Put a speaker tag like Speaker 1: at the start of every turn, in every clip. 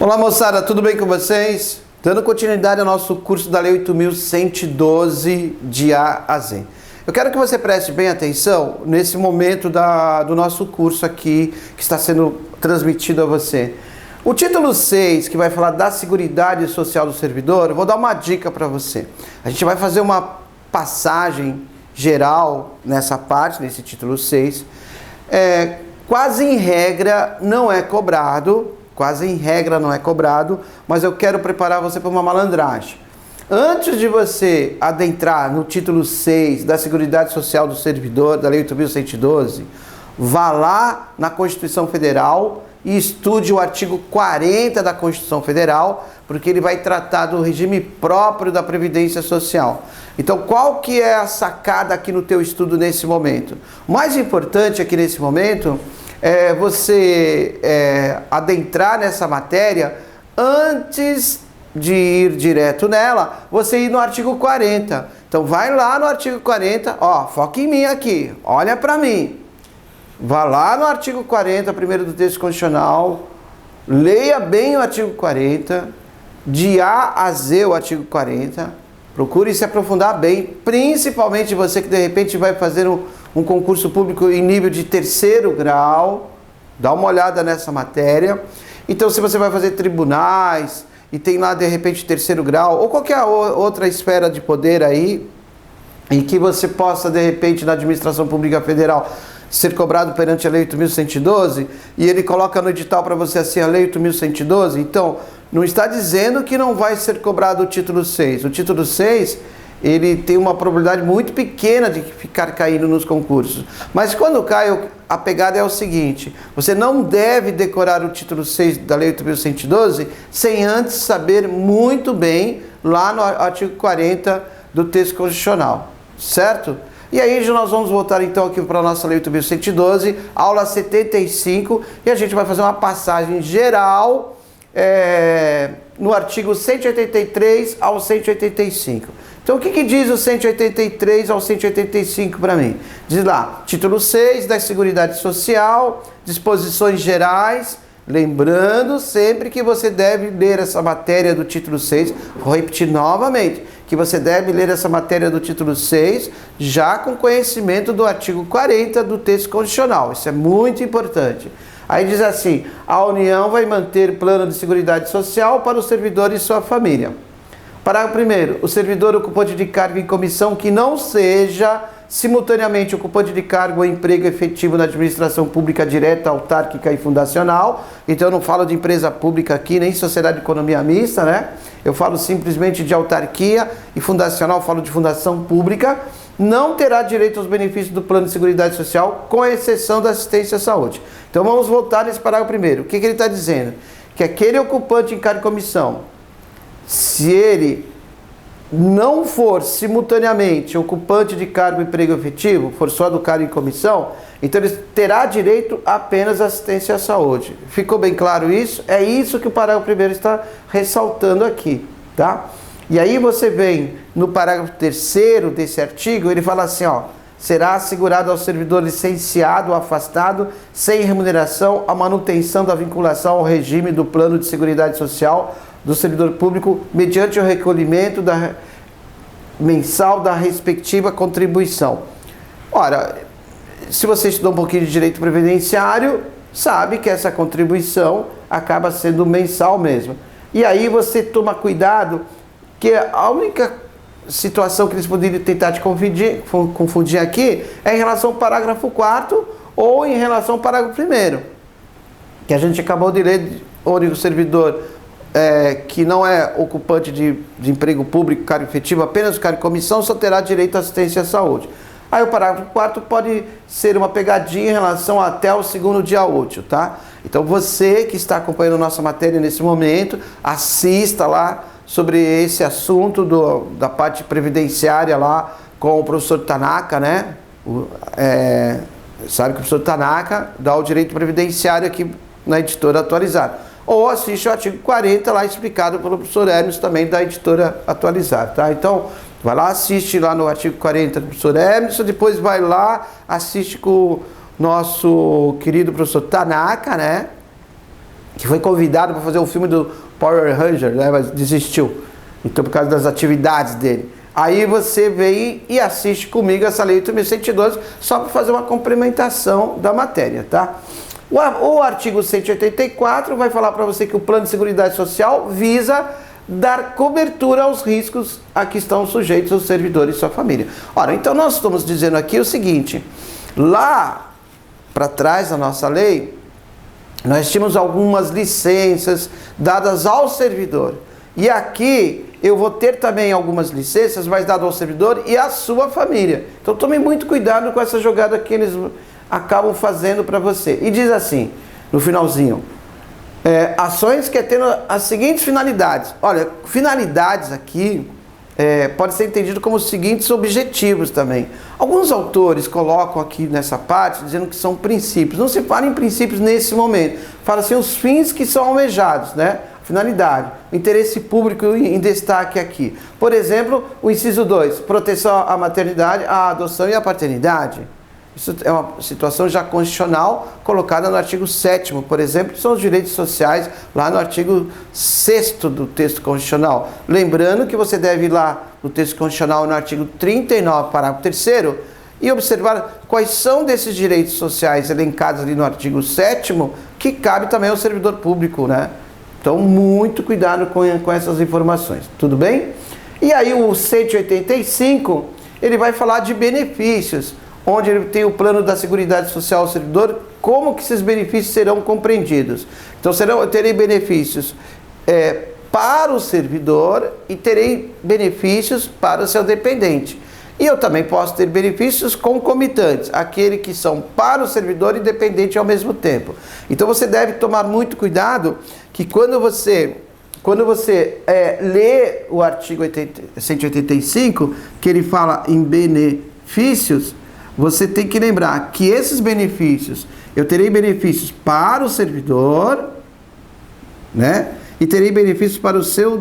Speaker 1: Olá moçada, tudo bem com vocês? Dando continuidade ao nosso curso da Lei 8.112 de A a Z. Eu quero que você preste bem atenção nesse momento do nosso curso aqui que está sendo transmitido a você. O título 6, que vai falar da Seguridade Social do Servidor, eu vou dar uma dica para você. A gente vai fazer uma passagem geral nessa parte, nesse título 6. Quase em regra não é cobrado, mas eu quero preparar você para uma malandragem. Antes de você adentrar no título 6 da Seguridade Social do Servidor, da Lei 8.112, vá lá na Constituição Federal e estude o artigo 40 da Constituição Federal, porque ele vai tratar do regime próprio da Previdência Social. Então, qual que é a sacada aqui no teu estudo nesse momento? O mais importante aqui nesse momento é você adentrar nessa matéria antes de ir direto nela, você ir no artigo 40. Então vai lá no artigo 40, ó, foca em mim aqui, olha para mim. Vá lá no artigo 40, primeiro do texto constitucional, leia bem o artigo 40, de A a Z o artigo 40, procure se aprofundar bem, principalmente você que de repente vai fazer um concurso público em nível de 3º grau, dá uma olhada nessa matéria. Então, se você vai fazer tribunais e tem lá de repente 3º grau ou qualquer outra esfera de poder aí, em que você possa de repente na administração pública federal ser cobrado perante a Lei 8.112 e ele coloca no edital para você assim a Lei 8.112, então não está dizendo que não vai ser cobrado o título 6. O título 6 ele tem uma probabilidade muito pequena de ficar caindo nos concursos. Mas quando cai, a pegada é o seguinte: você não deve decorar o título 6 da Lei 8.112 sem antes saber muito bem lá no artigo 40 do texto constitucional, certo? E aí nós vamos voltar então aqui para a nossa Lei 8.112, aula 75, e a gente vai fazer uma passagem geral no artigo 183 ao 185. Então, o que diz o 183 ao 185 para mim? Diz lá, título 6 da Seguridade Social, disposições gerais, lembrando sempre que você deve ler essa matéria do título 6, vou repetir novamente, que você deve ler essa matéria do título 6 já com conhecimento do artigo 40 do texto constitucional, isso é muito importante. Aí diz assim, a União vai manter plano de seguridade social para o servidor e sua família. Parágrafo 1º, o servidor ocupante de cargo em comissão que não seja simultaneamente ocupante de cargo ou emprego efetivo na administração pública direta, autárquica e fundacional. Então eu não falo de empresa pública aqui, nem sociedade de economia mista, né? Eu falo simplesmente de autarquia e fundacional, falo de fundação pública. Não terá direito aos benefícios do plano de seguridade social, com exceção da assistência à saúde. Então vamos voltar nesse parágrafo 1º. O que ele está dizendo? Que aquele ocupante em cargo em comissão, se ele não for simultaneamente ocupante de cargo e emprego efetivo, for só do cargo em comissão, então ele terá direito apenas à assistência à saúde. Ficou bem claro isso? É isso que o parágrafo 1º está ressaltando aqui, tá? E aí você vem no parágrafo 3º desse artigo, ele fala assim, ó, será assegurado ao servidor licenciado ou afastado, sem remuneração, a manutenção da vinculação ao regime do plano de seguridade social do servidor público mediante o recolhimento mensal da respectiva contribuição. Ora, se você estudou um pouquinho de direito previdenciário, sabe que essa contribuição acaba sendo mensal mesmo. E aí você toma cuidado, que a única situação que eles poderiam tentar te confundir aqui é em relação ao parágrafo 4º ou em relação ao parágrafo 1º, que a gente acabou de ler, onde o servidor que não é ocupante de emprego público, cargo efetivo, apenas o cargo de comissão, só terá direito à assistência à saúde. Aí o parágrafo 4º pode ser uma pegadinha em relação até o 2º dia útil, tá? Então você que está acompanhando nossa matéria nesse momento, assista lá sobre esse assunto da parte previdenciária lá com o professor Tanaka, né? Sabe que o professor Tanaka dá o direito previdenciário aqui na editora atualizada. Ou assiste o artigo 40 lá explicado pelo professor Hermes também da editora atualizada, tá? Então, Vai lá, assiste lá no artigo 40 do professor Emerson, depois vai lá, assiste com o nosso querido professor Tanaka, né? Que foi convidado para fazer o filme do Power Ranger, né? Mas desistiu. Então, por causa das atividades dele. Aí você vem e assiste comigo essa lei 8.112 só para fazer uma complementação da matéria, tá? O artigo 184 vai falar para você que o Plano de Seguridade Social visa dar cobertura aos riscos a que estão sujeitos os servidores e sua família. Ora, então nós estamos dizendo aqui o seguinte, lá para trás da nossa lei, nós tínhamos algumas licenças dadas ao servidor. E aqui eu vou ter também algumas licenças, mas dadas ao servidor e à sua família. Então tome muito cuidado com essa jogada que eles acabam fazendo para você. E diz assim, no finalzinho, ações que tendo as seguintes finalidades. Olha, finalidades aqui pode ser entendido como os seguintes objetivos também. Alguns autores colocam aqui nessa parte dizendo que são princípios. Não se fala em princípios nesse momento. Fala assim os fins que são almejados, né? Finalidade, o interesse público em destaque aqui. Por exemplo, o inciso 2, proteção à maternidade, à adoção e à paternidade. Isso é uma situação já constitucional colocada no artigo 7º, por exemplo, que são os direitos sociais, lá no artigo 6º do texto constitucional. Lembrando que você deve ir lá no texto constitucional, no artigo 39, parágrafo 3º, e observar quais são desses direitos sociais elencados ali no artigo 7º, que cabe também ao servidor público, né? Então, muito cuidado com essas informações, tudo bem? E aí o 185, ele vai falar de benefícios, onde ele tem o plano da Seguridade Social ao servidor, como que esses benefícios serão compreendidos. Então, eu terei benefícios para o servidor e terei benefícios para o seu dependente. E eu também posso ter benefícios concomitantes, aqueles que são para o servidor e dependente ao mesmo tempo. Então você deve tomar muito cuidado que quando você lê o artigo 185, que ele fala em benefícios, você tem que lembrar que esses benefícios, eu terei benefícios para o servidor, né? E terei benefícios para o seu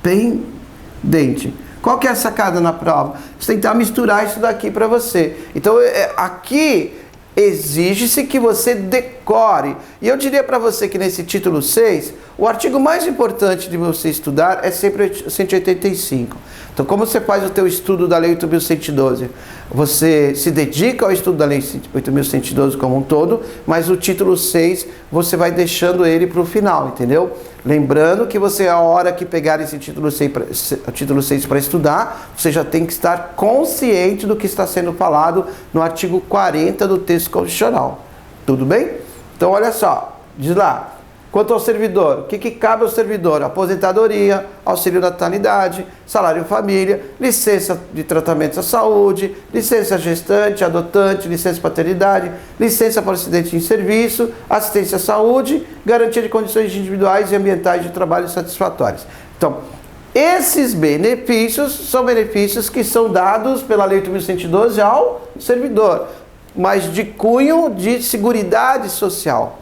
Speaker 1: dependente. Qual que é a sacada na prova? Você tem que misturar isso daqui para você. Então, aqui exige-se que você decore. E eu diria para você que nesse título 6, o artigo mais importante de você estudar é sempre o 185. Então, como você faz o teu estudo da Lei 8.112? Você se dedica ao estudo da Lei 8.112 como um todo, mas o título 6, você vai deixando ele para o final, entendeu? Lembrando que você, a hora que pegar esse título 6 para estudar, você já tem que estar consciente do que está sendo falado no artigo 40 do texto constitucional. Tudo bem? Então, olha só, diz lá. Quanto ao servidor, o que cabe ao servidor? Aposentadoria, auxílio natalidade, salário família, licença de tratamento à saúde, licença gestante, adotante, licença paternidade, licença por acidente em serviço, assistência à saúde, garantia de condições individuais e ambientais de trabalho satisfatórias. Então, esses benefícios são benefícios que são dados pela Lei 8.112 ao servidor, mas de cunho de seguridade social.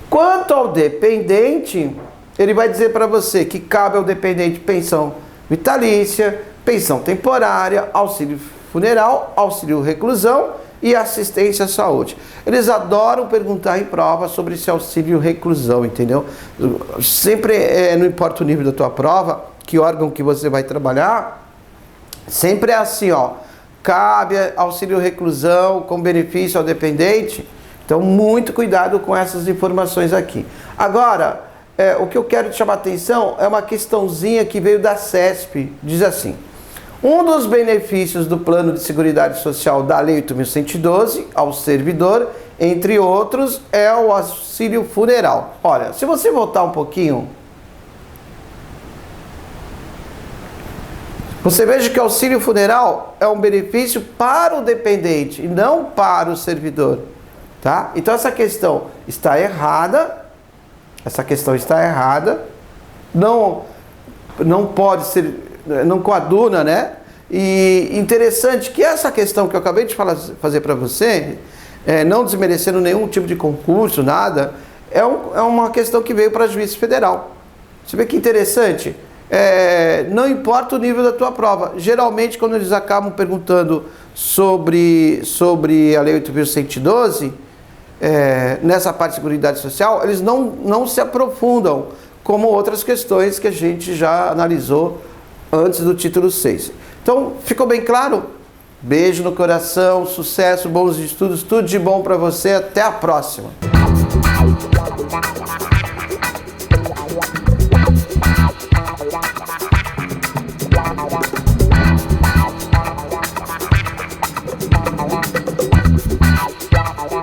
Speaker 1: Quanto ao dependente, ele vai dizer para você que cabe ao dependente pensão vitalícia, pensão temporária, auxílio funeral, auxílio reclusão e assistência à saúde. Eles adoram perguntar em prova sobre esse auxílio reclusão, entendeu? Sempre, não importa o nível da tua prova, que órgão que você vai trabalhar, sempre é assim, ó, cabe auxílio reclusão com benefício ao dependente. Então, muito cuidado com essas informações aqui. Agora, o que eu quero te chamar a atenção é uma questãozinha que veio da CESP. Diz assim, um dos benefícios do Plano de Seguridade Social da Lei 8.112 ao servidor, entre outros, é o auxílio funeral. Olha, se você voltar um pouquinho, você veja que o auxílio funeral é um benefício para o dependente e não para o servidor. Tá? Então essa questão está errada, não pode ser, não coaduna, né? E interessante que essa questão que eu acabei de fazer para você, não desmerecendo nenhum tipo de concurso, nada, é uma questão que veio para a Justiça Federal. Você vê que interessante? não importa o nível da tua prova. Geralmente, quando eles acabam perguntando sobre a Lei 8.112, nessa parte de Seguridade Social, eles não se aprofundam como outras questões que a gente já analisou antes do título 6. Então, ficou bem claro? Beijo no coração, sucesso, bons estudos, tudo de bom para você. Até a próxima!